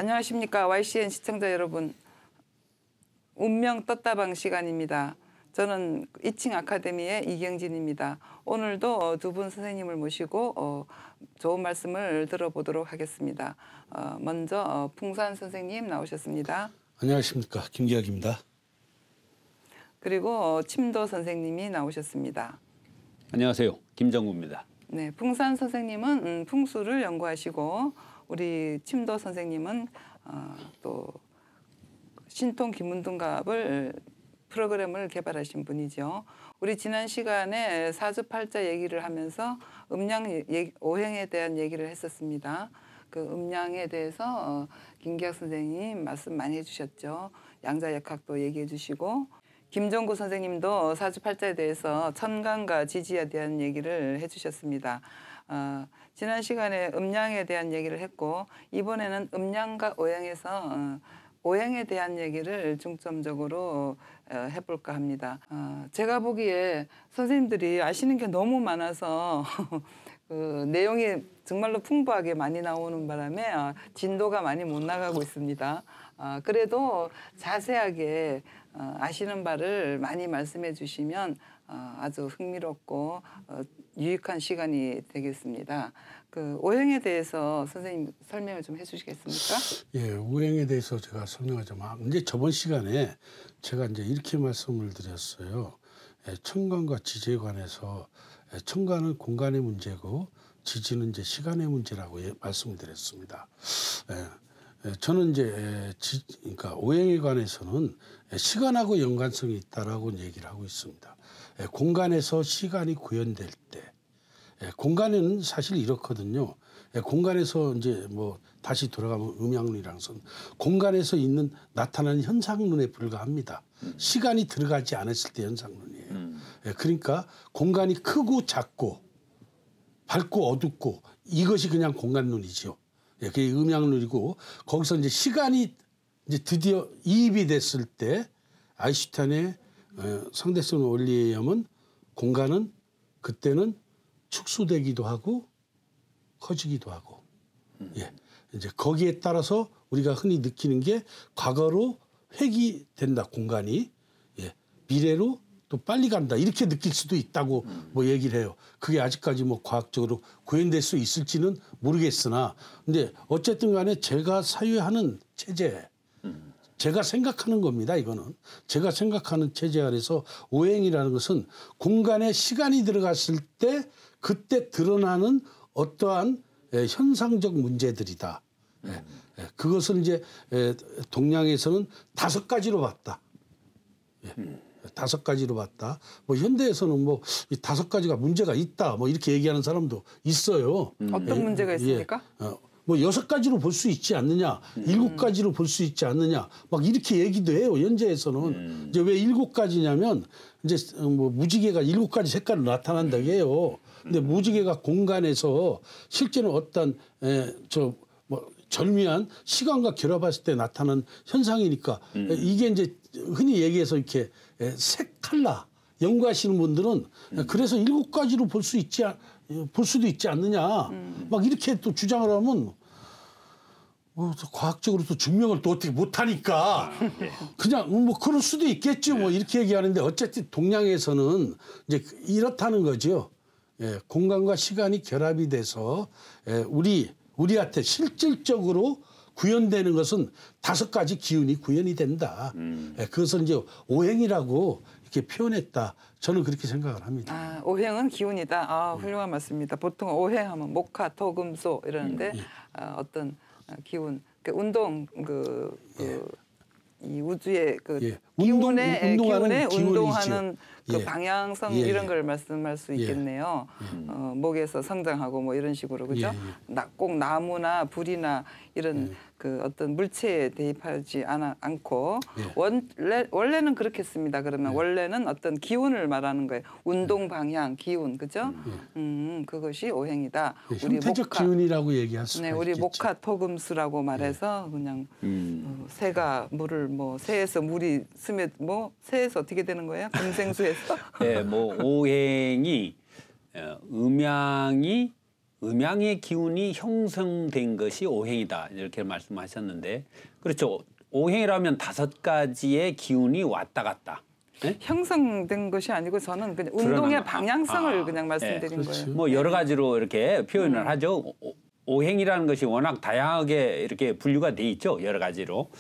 안녕하십니까. YCN 시청자 여러분. 운명 떴다방 시간입니다. 저는 이칭 아카데미의 이경진입니다. 오늘도 두 분 선생님을 모시고 좋은 말씀을 들어보도록 하겠습니다. 먼저 풍산 선생님 나오셨습니다. 안녕하십니까. 김기혁입니다. 그리고 침도 선생님이 나오셨습니다. 안녕하세요. 김정구입니다. 네, 풍산 선생님은 풍수를 연구하시고 우리 침도 선생님은 또 신통 김문등갑을 프로그램을 개발하신 분이죠. 우리 지난 시간에 사주팔자 얘기를 하면서 오행에 대한 얘기를 했었습니다. 그 음양에 대해서 김기혁 선생님 말씀 많이 해주셨죠. 양자역학도 얘기해 주시고 김정구 선생님도 사주팔자에 대해서 천간과 지지에 대한 얘기를 해주셨습니다. 지난 시간에 음양에 대한 얘기를 했고 이번에는 음양과 오행에서 오행에 대한 얘기를 중점적으로 해볼까 합니다. 제가 보기에 선생님들이 아시는 게 너무 많아서 그 내용이 정말로 풍부하게 많이 나오는 바람에 진도가 많이 못 나가고 있습니다. 그래도 자세하게 아시는 바를 많이 말씀해 주시면 아주 흥미롭고 유익한 시간이 되겠습니다. 그 오행에 대해서 선생님 설명을 좀 해주시겠습니까? 예, 오행에 대해서 제가 설명을 좀 하고 이제 저번 시간에 제가 이제 이렇게 말씀을 드렸어요. 천간과 지지에 관해서 천간은 공간의 문제고 지지는 이제 시간의 문제라고 말씀을 드렸습니다. 저는 이제 그러니까 오행에 관해서는 시간하고 연관성이 있다라고 얘기를 하고 있습니다. 공간에서 시간이 구현될 때, 공간에는 사실 이렇거든요. 공간에서 이제 뭐 다시 돌아가면 음양론이랑선 공간에서 있는 나타나는 현상론에 불과합니다. 시간이 들어가지 않았을 때 현상론이에요. 그러니까 공간이 크고 작고 밝고 어둡고 이것이 그냥 공간론이죠. 그게 음양론이고 거기서 이제 시간이 이제 드디어 이입이 됐을 때 아인슈타인의 상대성 원리에 의하면 공간은 그때는 축소되기도 하고 커지기도 하고 이제 거기에 따라서 우리가 흔히 느끼는 게 과거로 회귀된다 공간이 미래로 또 빨리 간다 이렇게 느낄 수도 있다고 뭐 얘기를 해요. 그게 아직까지 뭐 과학적으로 구현될 수 있을지는 모르겠으나 근데 어쨌든 간에 제가 사유하는 체제 제가 생각하는 겁니다. 이거는 제가 생각하는 체제 아래서 오행이라는 것은 공간에 시간이 들어갔을 때 그때 드러나는 어떠한 현상적 문제들이다. 그것을 이제 동양에서는 5가지로 봤다. 5가지로 봤다. 뭐 현대에서는 뭐 5가지가 문제가 있다. 뭐 이렇게 얘기하는 사람도 있어요. 어떤 문제가 있습니까? 뭐 6가지로 볼 수 있지 않느냐, 7가지로 볼 수 있지 않느냐, 막 이렇게 얘기도 해요. 현재에서는 이제 왜 7가지냐면 이제 뭐 무지개가 7가지 색깔로 나타난다고 해요. 근데 무지개가 공간에서 실제는 어떤 뭐 절묘한 시간과 결합했을 때 나타나는 현상이니까 이게 이제 흔히 얘기해서 이렇게 색 칼라 연구하시는 분들은 그래서 7가지로 볼 수도 있지 않느냐 막 이렇게 또 주장을 하면 뭐 과학적으로 또 증명을 또 어떻게 못하니까 그냥 뭐 그럴 수도 있겠죠 뭐 이렇게 얘기하는데 어쨌든 동양에서는 이제 이렇다는 거죠. 공간과 시간이 결합이 돼서 우리한테 실질적으로 구현되는 것은 5가지 기운이 구현이 된다. 그것을 이제 오행이라고 이렇게 표현했다. 저는 그렇게 생각을 합니다. 오행은 기운이다. 훌륭한 말씀입니다. 보통 오행하면 목화, 토, 금, 소 이러는데 어떤 기운, 운동 이 우주의 그 기운에 운동하는 그 방향성 이런 걸 말씀할 수 있겠네요. 목에서 성장하고 뭐 이런 식으로 그죠? 꼭 나무나 불이나 이런 그 어떤 물체에 대입하지 않고 원래는 그렇겠습니다. 그러면 원래는 어떤 기운을 말하는 거예요. 운동 방향, 기운 그죠? 그것이 오행이다. 형태적 기운이라고 얘기할 수가 있겠죠. 우리 목화 토금수라고 말해서 그냥 새가 물을 뭐 새에서 물이 스며 뭐 새에서 어떻게 되는 거예요? 금생수에서? 네, 뭐 오행이 음양이 음양의 기운이 형성된 것이 오행이다 이렇게 말씀하셨는데 그렇죠. 오행이라면 5가지의 기운이 왔다 갔다. 네? 형성된 것이 아니고 저는 그냥 운동의 방향성을 그냥 말씀드린 그렇지. 거예요. 뭐 여러 가지로 이렇게 표현을 하죠. 오행이라는 것이 워낙 다양하게 이렇게 분류가 돼 있죠. 여러 가지로.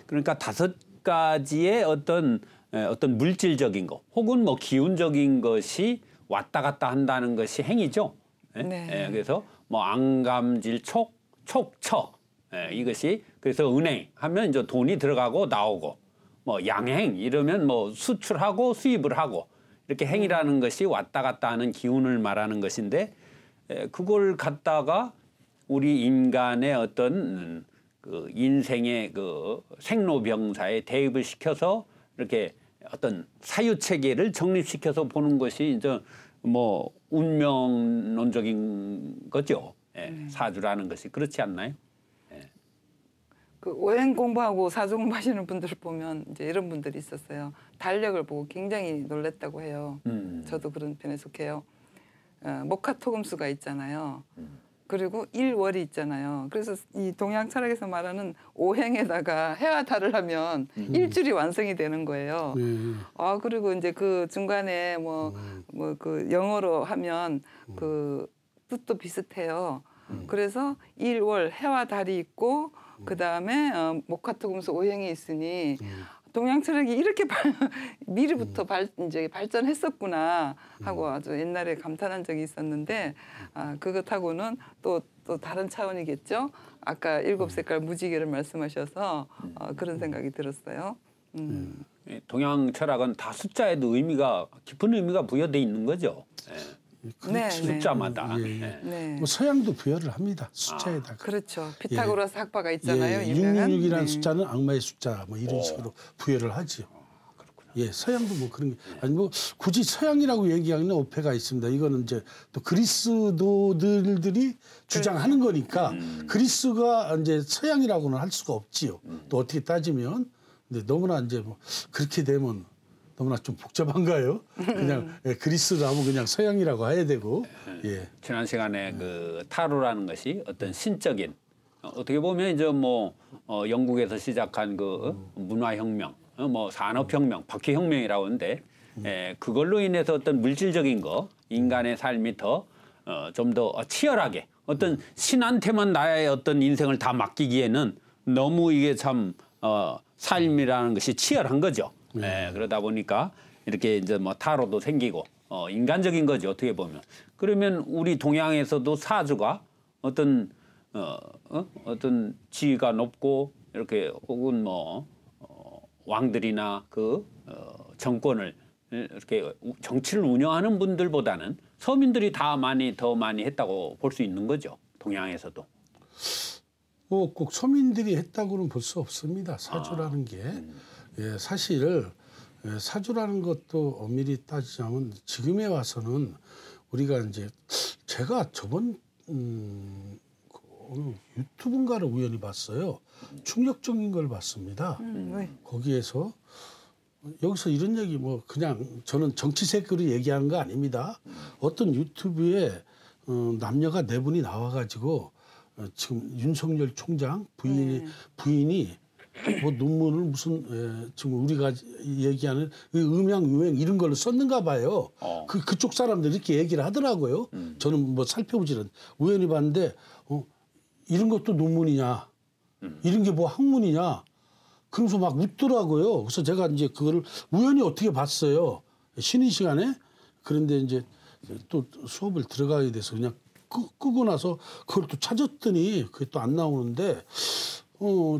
그러니까 5가지의 어떤 물질적인 거 혹은 뭐 기운적인 것이 왔다 갔다 한다는 것이 행이죠. 예? 네. 예, 그래서 뭐 안감질촉, 촉척 이것이 그래서 은행 하면 이제 돈이 들어가고 나오고 뭐 양행 이러면 뭐 수출하고 수입을 하고 이렇게 행이라는 것이 왔다 갔다 하는 기운을 말하는 것인데 그걸 갖다가 우리 인간의 어떤 그 인생의 그 생로병사에 대입을 시켜서 이렇게 어떤 사유 체계를 정립시켜서 보는 것이 이제 뭐 운명론적인 거죠. 사주라는 것이 그렇지 않나요? 그 오행 공부하고 사주 공부하시는 분들 보면 이제 이런 분들이 있었어요. 달력을 보고 굉장히 놀랬다고 해요. 저도 그런 편에 속해요. 목화토금수가 있잖아요. 그리고 일월이 있잖아요. 그래서 이 동양 철학에서 말하는 오행에다가 해와 달을 하면 일줄이 완성이 되는 거예요. 아 그리고 이제 그 중간에 뭐 그 영어로 하면 그 뜻도 비슷해요. 그래서 일월 해와 달이 있고 그 다음에 목화토금수 오행이 있으니 동양 철학이 이렇게 미리부터 이제 발전했었구나 하고 아주 옛날에 감탄한 적이 있었는데 그것하고는 또 다른 차원이겠죠. 아까 7색깔 무지개를 말씀하셔서 그런 생각이 들었어요. 동양 철학은 다 숫자에도 의미가 깊은 의미가 부여돼 있는 거죠. 네, 숫자마다. 네. 뭐 서양도 부여를 합니다. 숫자에다가. 그렇죠. 피타고라스 학파가 있잖아요. 유명한. 666이라는 숫자는 악마의 숫자 뭐 이런 식으로 부여를 하지요. 예, 서양도 뭐 그런 게 아니 뭐 굳이 서양이라고 얘기하는 오페가 있습니다. 이거는 이제 또 그리스도들이 주장하는 거니까 그리스가 이제 서양이라고는 할 수가 없지요. 또 어떻게 따지면 근데 너무나 이제 뭐 그렇게 되면 너무나 좀 복잡한가요? 그냥 그리스라면 그냥 서양이라고 해야 되고. 예. 지난 시간에 그 타로라는 것이 어떤 신적인 어떻게 보면 이제 뭐 영국에서 시작한 그 문화혁명, 뭐 산업혁명, 바퀴혁명이라고 하는데 그걸로 인해서 어떤 물질적인 거 인간의 삶이 더 좀 더 치열하게 어떤 신한테만 나의 어떤 인생을 다 맡기기에는 너무 이게 참 삶이라는 것이 치열한 거죠. 그러다 보니까 이렇게 이제 뭐 타로도 생기고 인간적인 거죠 어떻게 보면. 그러면 우리 동양에서도 사주가 어떤 어떤 지위가 높고 이렇게 혹은 뭐 왕들이나 그 정권을 이렇게 정치를 운영하는 분들보다는 서민들이 다 더 많이 했다고 볼 수 있는 거죠 동양에서도. 뭐 꼭 서민들이 했다고는 볼 수 없습니다. 사주라는 게. 예, 사실 사주라는 것도 엄밀히 따지자면 지금에 와서는 우리가 이제 제가 저번 어느 유튜브인가를 우연히 봤어요. 충격적인 걸 봤습니다. 거기에서 여기서 이런 얘기 뭐 그냥 저는 정치색으로 얘기하는 거 아닙니다. 어떤 유튜브에 남녀가 4분이 나와가지고 지금 윤석열 총장 부인이 뭐 논문을 무슨 지금 우리가 얘기하는 음양 유행 이런 걸로 썼는가 봐요. 그쪽 사람들이 이렇게 얘기를 하더라고요. 저는 뭐 살펴보지는 우연히 봤는데 이런 것도 논문이냐, 이런 게 뭐 학문이냐, 그러면서 막 웃더라고요. 그래서 제가 이제 그거를 우연히 어떻게 봤어요. 쉬는 시간에. 그런데 이제 또 수업을 들어가게 돼서 그냥 끄고 나서 그걸 또 찾았더니 그게 또 안 나오는데.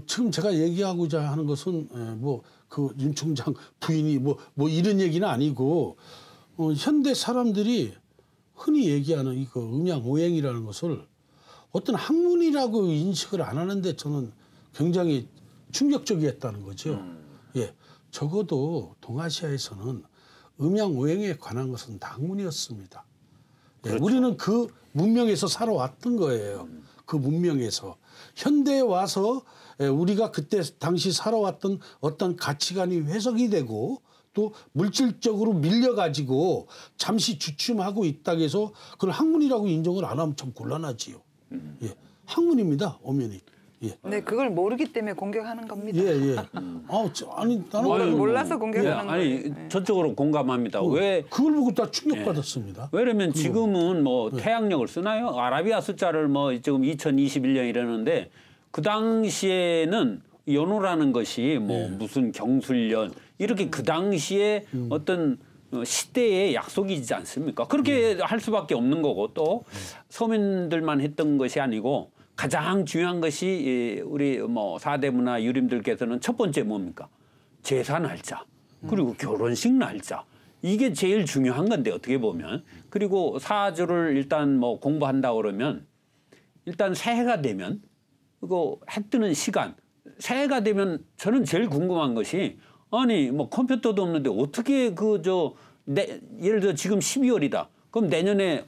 지금 제가 얘기하고자 하는 것은 뭐 그 윤 총장 부인이 뭐 이런 얘기는 아니고 현대 사람들이 흔히 얘기하는 이거 음양 오행이라는 것을 어떤 학문이라고 인식을 안 하는데 저는 굉장히 충격적이었다는 거죠. 예, 적어도 동아시아에서는 음양 오행에 관한 것은 다 학문이었습니다. 예, 그렇죠. 우리는 그 문명에서 살아왔던 거예요. 그 문명에서. 현대에 와서 우리가 그때 당시 살아왔던 어떤 가치관이 해석이 되고 또 물질적으로 밀려가지고 잠시 주춤하고 있다고 해서 그걸 학문이라고 인정을 안 하면 참 곤란하지요. 예, 학문입니다, 엄연히. 예. 네, 그걸 모르기 때문에 공격하는 겁니다. 예, 예. 아니 나는 몰라서 공격하는 예, 아니 거예요. 네. 저쪽으로 공감합니다. 왜 그걸 보고 다 충격받았습니다. 왜냐면 지금은 뭐 태양력을 쓰나요? 아라비아 숫자를 뭐 지금 2021년 이러는데 그 당시에는 연호라는 것이 뭐 무슨 경술련 이렇게 그 당시에 어떤 시대의 약속이지 않습니까? 그렇게 할 수밖에 없는 거고 또 서민들만 했던 것이 아니고 가장 중요한 것이 우리 뭐 사대문화 유림들께서는 첫 번째 뭡니까? 제사 날짜 그리고 결혼식 날짜 이게 제일 중요한 건데 어떻게 보면 그리고 사주를 일단 뭐 공부한다 그러면 일단 새해가 되면 그거 해 뜨는 시간 새해가 되면 저는 제일 궁금한 것이 아니 뭐 컴퓨터도 없는데 어떻게 예를 들어 지금 12월이다. 그럼 내년에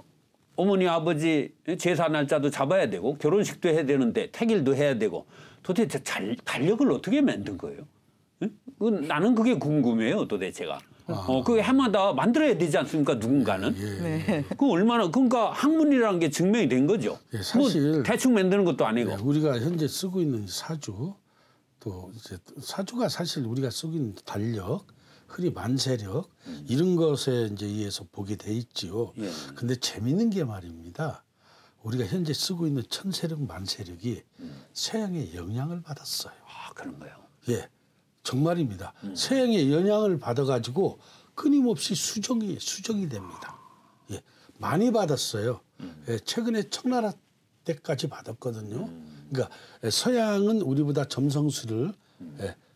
어머니 아버지 제사 날짜도 잡아야 되고 결혼식도 해야 되는데 택일도 해야 되고 도대체 달력을 어떻게 만든 거예요? 나는 그게 궁금해요 도대체가. 그 해마다 만들어야 되지 않습니까 누군가는? 네. 그 얼마나 그러니까 학문이라는 게 증명이 된 거죠. 예, 사실 뭐 대충 만드는 것도 아니고. 예, 우리가 현재 쓰고 있는 사주 또 이제 사주가 사실 우리가 쓰고 있는 달력, 흔히 만세력 이런 것에 이제 의해서 보게 돼 있지요. 예. 근데 재밌는 게 말입니다. 우리가 현재 쓰고 있는 천세력, 만세력이 서양의 영향을 받았어요. 아 그런 거요. 예, 정말입니다. 서양의 영향을 받아가지고 끊임없이 수정이 됩니다. 예, 많이 받았어요. 예, 최근에 청나라 때까지 받았거든요. 그러니까 서양은 우리보다 점성술을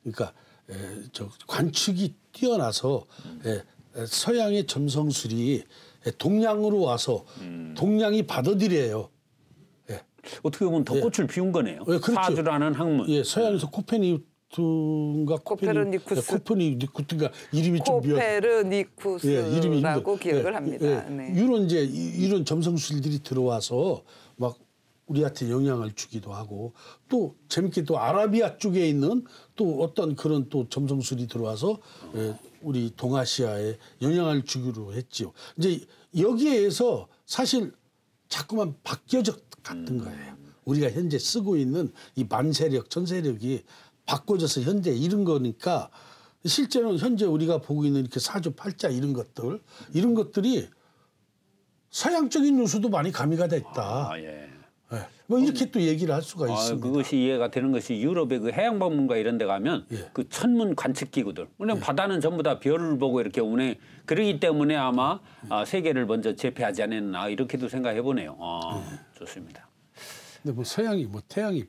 그러니까 관측이 뛰어나서 서양의 점성술이 동양으로 와서 동양이 받아들여요. 예. 어떻게 보면 더 꽃을 피운 거네요. 예, 그렇죠. 사주라는 학문. 예, 서양에서 코페르니쿠스인가 코페르니쿠스인가 이름이 좀 코페르니쿠스라고 기억을 합니다. 네. 이런 점성술들이 들어와서 막 우리한테 영향을 주기도 하고 또 재밌게 또 아라비아 쪽에 있는 또 어떤 그런 또 점성술이 들어와서 우리 동아시아에 영향을 주기로 했지요. 이제 여기에서 사실 자꾸만 바뀌어져 갔던 거예요. 우리가 현재 쓰고 있는 이 만세력, 천세력이 바꿔져서 현재 이런 거니까 실제로는 현재 우리가 보고 있는 이렇게 사주 팔자 이런 것들이 서양적인 요소도 많이 가미가 됐다. 예. 예. 뭐 이렇게 또 얘기를 할 수가 있습니다. 그것이 이해가 되는 것이 유럽의 그 해양박물관 이런 데 가면 그 천문 관측기구들. 그냥 바다는 전부 다 별을 보고 이렇게 오네. 그러기 때문에 아마 세계를 먼저 제패하지 않았나 이렇게도 생각해 보네요. 좋습니다. 근데 뭐 서양이 뭐 태양이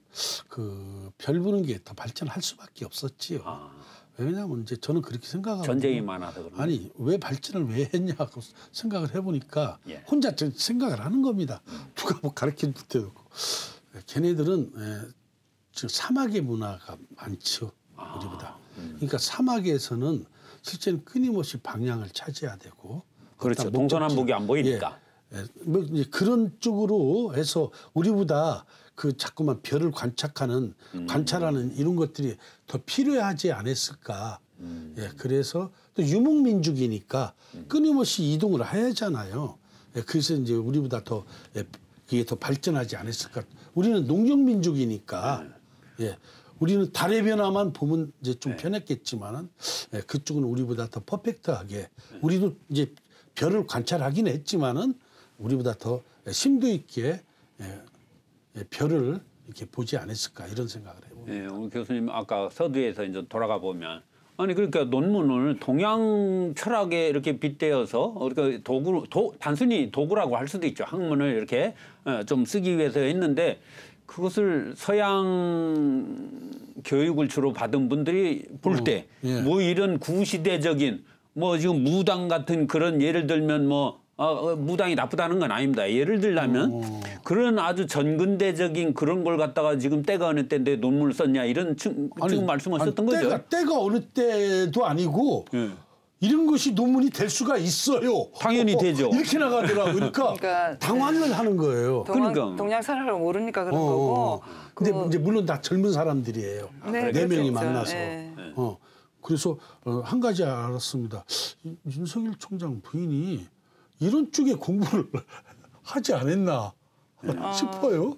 그 별 보는 게 더 발전할 수밖에 없었지요. 왜냐하면 이제 저는 그렇게 생각하고 전쟁이 많아서 그런 아니 왜 발전을 왜 했냐고 생각을 해보니까 예. 혼자 생각을 하는 겁니다. 누가 뭐 가르칠 때도 없고 걔네들은 지금 사막의 문화가 많죠 우리보다. 그러니까 사막에서는 실제는 끊임없이 방향을 차지해야 되고 그렇죠. 동서남북이 안 보이니까. 뭐 이제 그런 쪽으로 해서 우리보다 그 자꾸만 별을 관찰하는 이런 것들이 더 필요하지 않았을까. 예, 그래서 또 유목민족이니까 끊임없이 이동을 해야 하잖아요. 예, 그래서 이제 우리보다 더 그게 더 발전하지 않았을까. 우리는 농경민족이니까. 예, 우리는 달의 변화만 보면 이제 좀 편했겠지만은 그쪽은 우리보다 더 퍼펙트하게 우리도 이제 별을 관찰하긴 했지만은 우리보다 더 심도 있게 별을 이렇게 보지 않았을까 이런 생각을 해봅니다. 예, 우리 교수님 아까 서두에서 이제 돌아가 보면 아니 그러니까 논문을 동양 철학에 이렇게 빗대어서 그러니까 단순히 도구라고 할 수도 있죠. 학문을 이렇게 좀 쓰기 위해서 했는데 그것을 서양 교육을 주로 받은 분들이 볼 때 뭐 이런 구시대적인 뭐 지금 무당 같은 그런 예를 들면 무당이 나쁘다는 건 아닙니다. 예를 들자면 그런 아주 전근대적인 그런 걸 갖다가 지금 때가 어느 때인데 논문을 썼냐 이런 지금 말씀하셨던 거죠. 때가 어느 때도 아니고 이런 것이 논문이 될 수가 있어요. 당연히 되죠. 이렇게 나가더라고요. 그러니까 당황을 하는 거예요. 동양 사람을 모르니까 그런 거고. 근데 이제 물론 다 젊은 사람들이에요. 네, 네 명이 그렇겠죠. 만나서. 네. 그래서 한 가지 알았습니다. 윤석열 총장 부인이 이런 쪽에 공부를 하지 않았나 싶어요.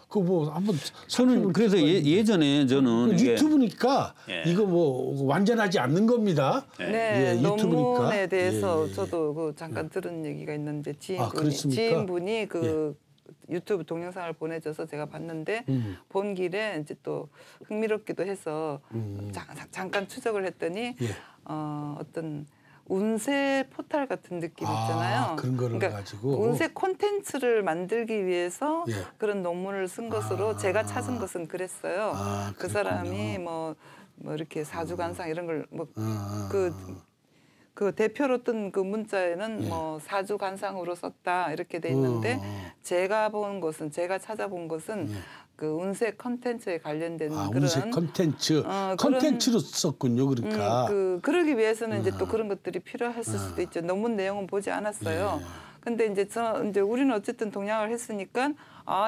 그 뭐 한번 저는 그래서 예전에 저는 유튜브니까 예. 이거 뭐 완전하지 않는 겁니다. 네, 예, 유튜브니까. 논문에 대해서 예. 저도 그 잠깐 들은 얘기가 있는데 그렇습니까? 지인분이 그 유튜브 동영상을 보내줘서 제가 봤는데 본 길에 이제 또 흥미롭기도 해서 잠깐 추적을 했더니 예. 어떤 운세 포탈 같은 느낌 있잖아요. 그런 거를 그러니까 가지고 운세 콘텐츠를 만들기 위해서 예. 그런 논문을 쓴 것으로 제가 찾은 것은 그랬어요. 그 사람이 뭐 이렇게 사주관상 이런 걸 뭐 그 대표로 뜬 그 문자에는 뭐 사주관상으로 썼다 이렇게 돼 있는데 제가 찾아본 것은 그 운세 컨텐츠에 관련된 그런 운세 컨텐츠 컨텐츠로 썼군요. 그러니까 그러기 위해서는 이제 또 그런 것들이 필요했을 수도 있죠. 논문 내용은 보지 않았어요. 근데 이제 우리는 어쨌든 동양을 했으니까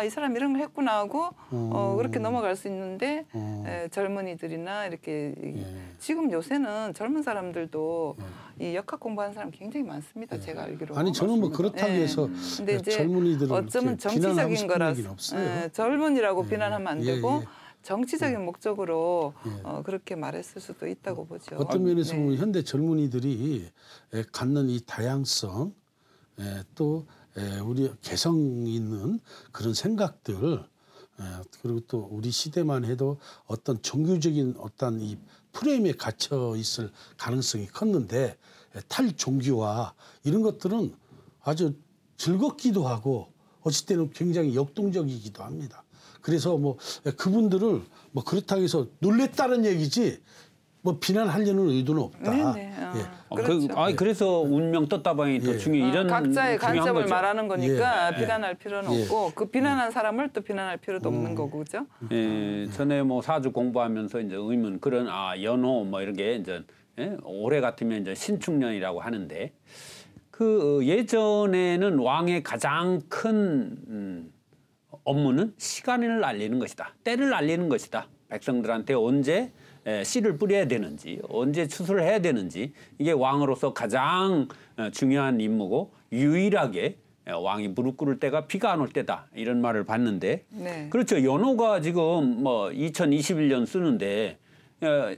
이 사람 이런 거 했구나 하고 그렇게 넘어갈 수 있는데 젊은이들이나 이렇게 지금 요새는 젊은 사람들도 이 역학 공부하는 사람 굉장히 많습니다. 제가 알기로. 아니 저는 뭐 그렇다고 해서 근데 이제 젊은이들은 어쩌면 정치적인 거라서 젊은이라고 비난하면 안 되고 정치적인 목적으로 그렇게 말했을 수도 있다고 보죠. 어떤 면에서 보면 현대 젊은이들이 갖는 이 다양성 또 우리 개성 있는 그런 생각들 그리고 또 우리 시대만 해도 어떤 종교적인 어떤 이 프레임에 갇혀 있을 가능성이 컸는데 탈종교화 이런 것들은 아주 즐겁기도 하고 어찌 때는 굉장히 역동적이기도 합니다. 그래서 뭐 그분들을 뭐 그렇다고 해서 놀랬다는 얘기지 뭐 비난하려는 의도는 없다. 그렇죠. 그래서 운명 떴다방이 더 중요해. 이런 각자의 관점을 거죠. 말하는 거니까 비난할 필요는 없고 그 비난한 사람을 또 비난할 필요도 없는 거고 그죠? 전에 뭐 사주 공부하면서 이제 의문 그런 연호 뭐 이런 게 이제 올해 같으면 이제 신축년이라고 하는데 그 예전에는 왕의 가장 큰 업무는 시간을 알리는 것이다. 때를 알리는 것이다. 백성들한테 언제 씨를 뿌려야 되는지 언제 추수를 해야 되는지 이게 왕으로서 가장 중요한 임무고 유일하게 왕이 무릎 꿇을 때가 비가 안 올 때다 이런 말을 봤는데 그렇죠. 연호가 지금 뭐 2021년 쓰는데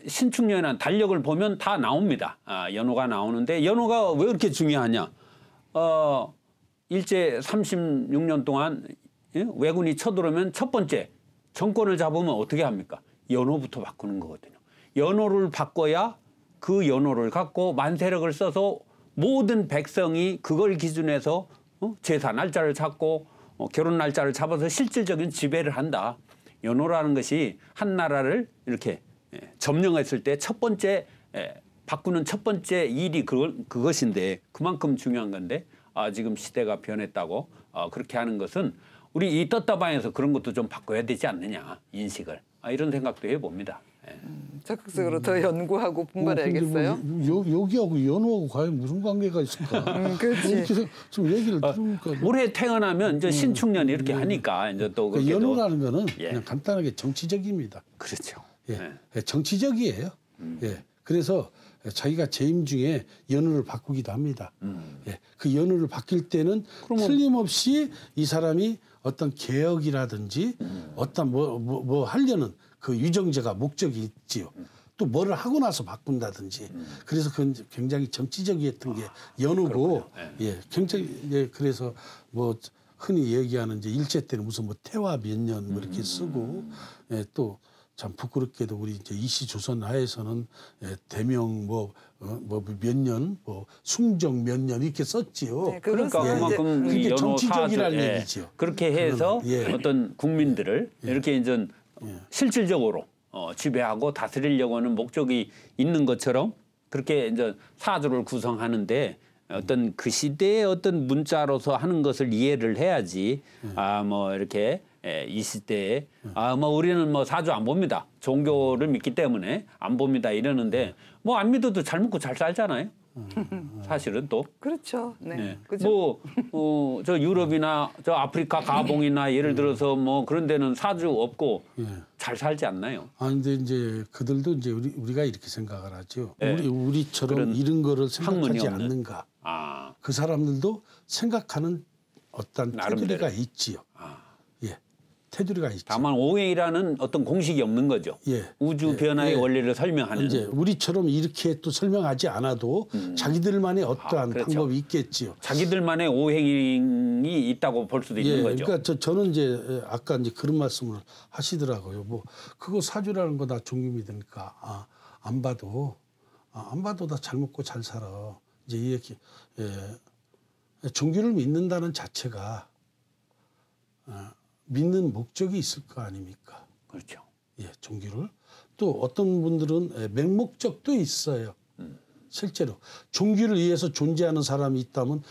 신축년이나 달력을 보면 다 나옵니다. 연호가 나오는데 연호가 왜 그렇게 중요하냐? 일제 36년 동안 왜군이 쳐들어오면 첫 번째 정권을 잡으면 어떻게 합니까? 연호부터 바꾸는 거거든요. 연호를 바꿔야 그 연호를 갖고 만세력을 써서 모든 백성이 그걸 기준해서 제사 날짜를 잡고 결혼 날짜를 잡아서 실질적인 지배를 한다. 연호라는 것이 한 나라를 이렇게 점령했을 때 첫 번째 바꾸는 첫 번째 일이 그것인데 그만큼 중요한 건데 지금 시대가 변했다고 그렇게 하는 것은 우리 이 떴다방에서 그런 것도 좀 바꿔야 되지 않느냐 인식을 이런 생각도 해봅니다. 적극적으로 더 연구하고 분발해야겠어요. 뭐 여기하고 연호하고 과연 무슨 관계가 있을까? 그렇지. 이렇게 좀 얘기를 들으니까 올해 태어나면 이제 신축년 이렇게 하니까 이제 또 그 연호라는 거는 그냥 간단하게 정치적입니다. 그렇죠. 정치적이에요. 그래서 자기가 재임 중에 연호를 바꾸기도 합니다. 그 연호를 바뀔 때는 틀림없이 이 사람이 어떤 개혁이라든지 어떤 뭐 하려는 그 유정제가 목적이 있지요. 또 뭐를 하고 나서 바꾼다든지. 그래서 그건 굉장히 정치적이었던 게 연호고, 굉장히 그래서 뭐 흔히 얘기하는 이제 일제 때는 무슨 뭐 태화 몇 년 뭐 이렇게 쓰고, 또 참 부끄럽게도 우리 이제 이시조선 하에서는 대명 뭐 몇 년, 뭐 숭정 몇 년 이렇게 썼지요. 그러니까 그만큼 그게 정치적이라는 얘기죠. 그렇게 해서 어떤 국민들을 이렇게 이제 실질적으로 지배하고 다스리려고 하는 목적이 있는 것처럼 그렇게 이제 사주를 구성하는데 어떤 그 시대의 어떤 문자로서 하는 것을 이해를 해야지 뭐 이렇게 이 시대에 뭐 우리는 뭐 사주 안 봅니다. 종교를 믿기 때문에 안 봅니다 이러는데 뭐 안 믿어도 잘 먹고 잘 살잖아요. 사실은 또. 그렇죠. 네. 네. 그죠? 저 유럽이나 저 아프리카 가봉이나 예를 들어서 뭐 그런 데는 사주 없고 잘 살지 않나요? 아 근데 이제 그들도 이제 우리가 이렇게 생각을 하죠. 네. 우리처럼 이런 거를 생각하지 않는가. 아. 그 사람들도 생각하는 어떤 나름대로. 테두리가 있지요. 예, 테두리가 있죠. 다만 오행이라는 어떤 공식이 없는 거죠. 예. 우주 변화의 원리를 설명하는. 이제 우리처럼 이렇게 또 설명하지 않아도 자기들만의 어떠한 그렇죠. 방법이 있겠지요. 자기들만의 오행이 있다고 볼 수도 있는 거죠. 그러니까 저는 이제 아까 이제 그런 말씀을 하시더라고요. 뭐 그거 사주라는 거 나 종교 믿으니까 안 봐도 다 잘 먹고 잘 살아. 이제 이렇게 종교를 믿는다는 자체가 믿는 목적이 있을 거 아닙니까? 그렇죠. 예, 종교를 또 어떤 분들은 맹목적도 있어요. 실제로 종교를 위해서 존재하는 사람이 있다면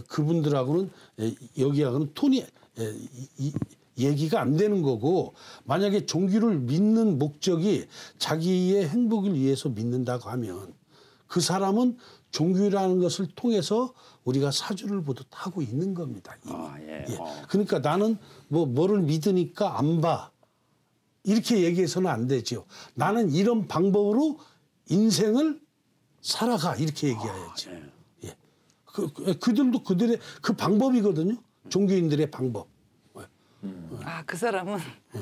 그분들하고는 여기하고는 톤이 얘기가 안 되는 거고 만약에 종교를 믿는 목적이 자기의 행복을 위해서 믿는다고 하면 그 사람은 종교라는 것을 통해서 우리가 사주를 보듯 하고 있는 겁니다. 예. 그러니까 나는 뭐를 믿으니까 안 봐. 이렇게 얘기해서는 안 되죠. 나는 이런 방법으로 인생을 살아가 이렇게 얘기해야죠. 예. 그들도 그들의 그 방법이거든요. 종교인들의 방법. 그 사람은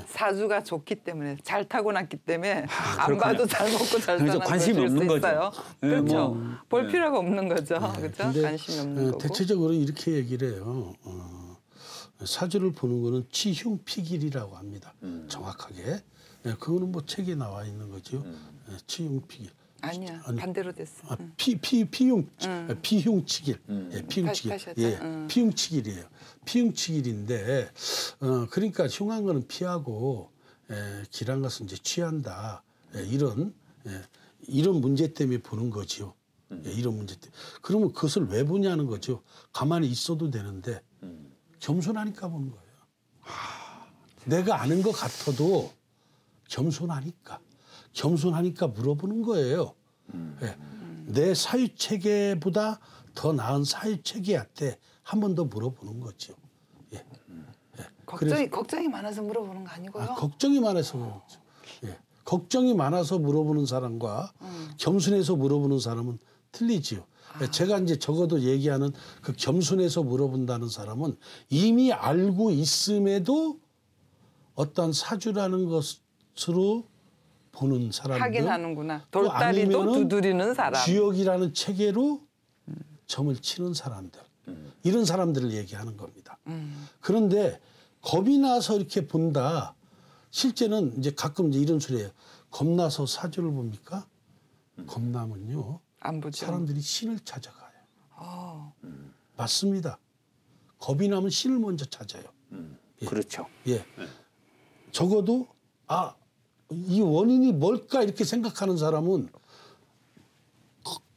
사주가 좋기 때문에 잘 타고났기 때문에 안 봐도 잘 먹고 잘 사는 관심이 것일 수 없는 거죠. 있어요. 그렇죠. 볼 필요가 없는 거죠. 그렇죠. 관심이 없는 거고. 대체적으로 이렇게 얘기를 해요. 사주를 보는 거는 치흉피길이라고 합니다. 정확하게. 그거는 뭐 책에 나와 있는 거죠. 치흉피길. 아니야. 반대로 됐어. 피흉치길. 피흉치길. 다시 피흉치길이에요. 피흉치길인데 그러니까 흉한 거는 피하고 길한 것은 이제 취한다. 이런 문제 때문에 보는 거지요. 이런 문제 때문에. 그러면 그것을 왜 보냐는 거죠. 가만히 있어도 되는데 겸손하니까 보는 거예요. 내가 아는 것 같아도 겸손하니까 물어보는 거예요. 내 사유체계보다 더 나은 사유체계한테 한 번 더 물어보는 거죠. 걱정이 많아서 물어보는 거 아니고요. 걱정이 많아서 물어보죠. 걱정이 많아서 물어보는 사람과 겸손해서 물어보는 사람은 틀리지요. 제가 이제 적어도 얘기하는 그 겸손해서 물어본다는 사람은 이미 알고 있음에도 어떤 사주라는 것으로 보는 사람들. 확인하는구나. 돌다리도 두드리는 사람. 주역이라는 체계로 점을 치는 사람들. 이런 사람들을 얘기하는 겁니다. 그런데 겁이 나서 이렇게 본다. 실제는 이제 가끔 이제 이런 소리예요. 겁나서 사주를 봅니까? 겁나면요. 안 보죠. 사람들이 신을 찾아가요. 맞습니다. 겁이 나면 신을 먼저 찾아요. 그렇죠. 적어도 이 원인이 뭘까 이렇게 생각하는 사람은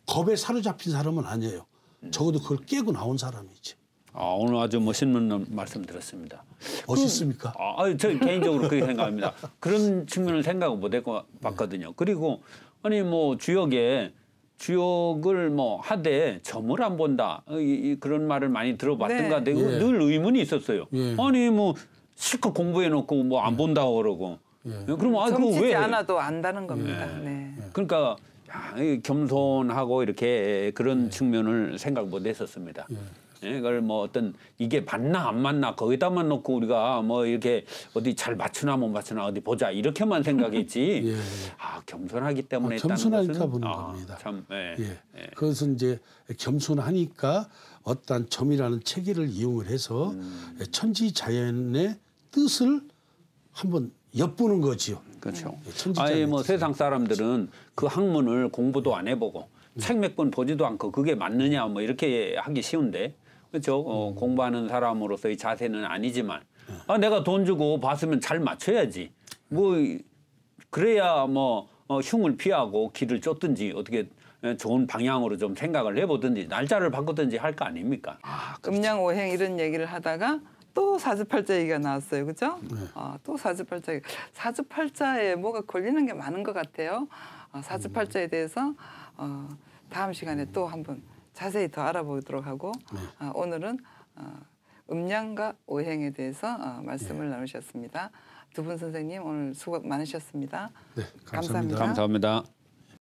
겁에 사로잡힌 사람은 아니에요. 적어도 그걸 깨고 나온 사람이지. 오늘 아주 멋있는 말씀 들었습니다. 멋있습니까? 저 개인적으로 그렇게 생각합니다. 그런 측면을 생각 못 해봤거든요. 그리고 뭐 주역을 뭐 하되 점을 안 본다 그런 말을 많이 들어봤던가 늘 의문이 있었어요. 뭐 실컷 공부해놓고 뭐 안 본다고 그러고. 그럼 점치지 왜? 않아도 안다는 겁니다. 그러니까 겸손하고 이렇게 그런 측면을 생각 못 했었습니다. 그걸 뭐 어떤 이게 맞나 안 맞나 거기다만 놓고 우리가 뭐 이렇게 어디 잘 맞추나 못 맞추나 어디 보자 이렇게만 생각했지. 겸손하기 때문에 겸손하니까 보는 겁니다. 참, 그것은 이제 겸손하니까 어떤 점이라는 체계를 이용을 해서 천지자연의 뜻을 한번 엿보는 거지요. 그렇죠. 뭐 세상 사람들은 그 학문을 공부도 안 해보고 책 몇 권 보지도 않고 그게 맞느냐 뭐 이렇게 하기 쉬운데 그렇죠. 공부하는 사람으로서의 자세는 아니지만 내가 돈 주고 봤으면 잘 맞춰야지. 뭐 그래야 뭐 흉을 피하고 길을 쫓든지 어떻게 좋은 방향으로 좀 생각을 해보든지 날짜를 바꾸든지 할 거 아닙니까? 음양오행 이런 얘기를 하다가 또 사주팔자 얘기가 나왔어요. 그죠? 또 사주팔자. 사주팔자에 뭐가 걸리는 게 많은 것 같아요. 사주팔자에 대해서 다음 시간에 또 한번 자세히 더 알아보도록 하고 오늘은 음양과 오행에 대해서 말씀을 나누셨습니다. 두 분 선생님 오늘 수고 많으셨습니다. 네, 감사합니다. 감사합니다.